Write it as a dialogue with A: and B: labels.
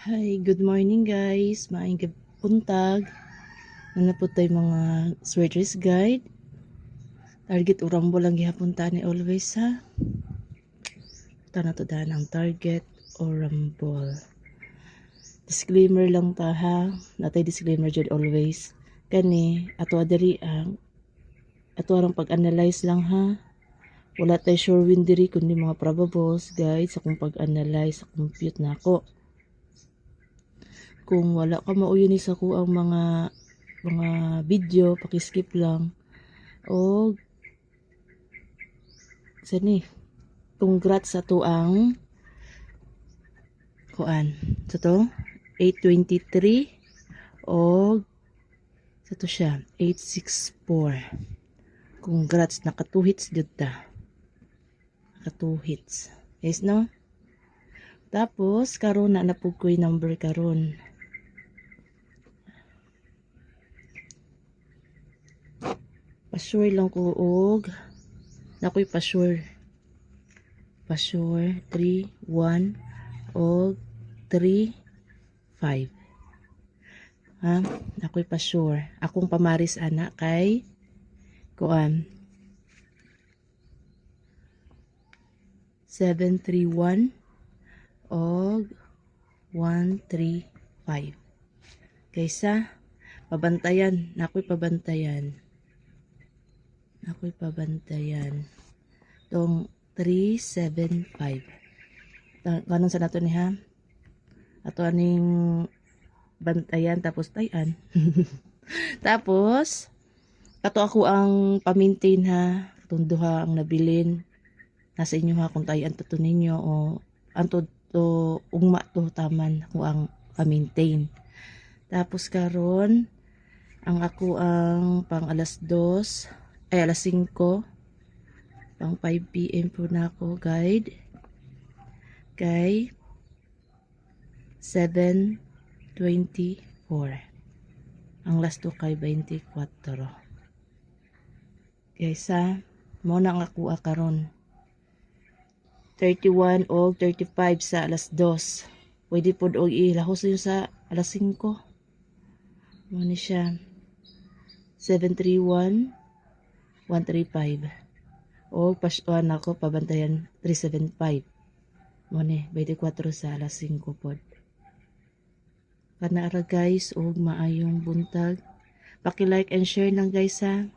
A: Hi, good morning guys. Maayong puntag. Nanapod tayo mga sweaters guide. Target urambo lang gihapon ta ni always ha. Ta na to daan ang target urambol. Disclaimer lang ta ha. Natay disclaimer jud always. Kani ato adiri ang ato arang pag-analyze lang ha. Wala tay sure win diri kundi mga probables guys sa kung pag-analyze sa compute nako. Kung wala ka mauyon sa ko ang mga video, pakiskip lang. O sani, congrats sa to ang kuan. Sa to 823 o sa to siya 864. Congrats, naka 2 hits jud ta. Naka 2 hits. Yes no? Tapos karon na napug ko'y number karon. Pasure lang ko og nakoy pasure 3 1 og 3 5 ha, nakoy pasure. Akong pamaris ana kay kuan 731 og 135 kaysa pabantayan. Nakoy pabantayan tong 375. Kanon sa nato ni ha, ato aning bantayan tapos tayan. Tapos kato ako ang pa-maintain ha. Itong duha ang nabilin nasa inyo ha kung tayan to ninyo o anto to ugma to taman ko ang pa-maintain. Tapos karon ang ako ang pang alas 2 ay alas 5 pang 5 PM po na ako guide kay 724. Ang last to kay 24 kaysa mo na ang ako karon 31 o 35 sa alas 2. Pwede po og ilahos yun sa alas 5. Mo ni siya 731 135 o pasuan ako pabantayan 375 mo ni 24 sa alas 5 pod. Kana ra guys og maayong buntag. Paki-like and share lang guys ha.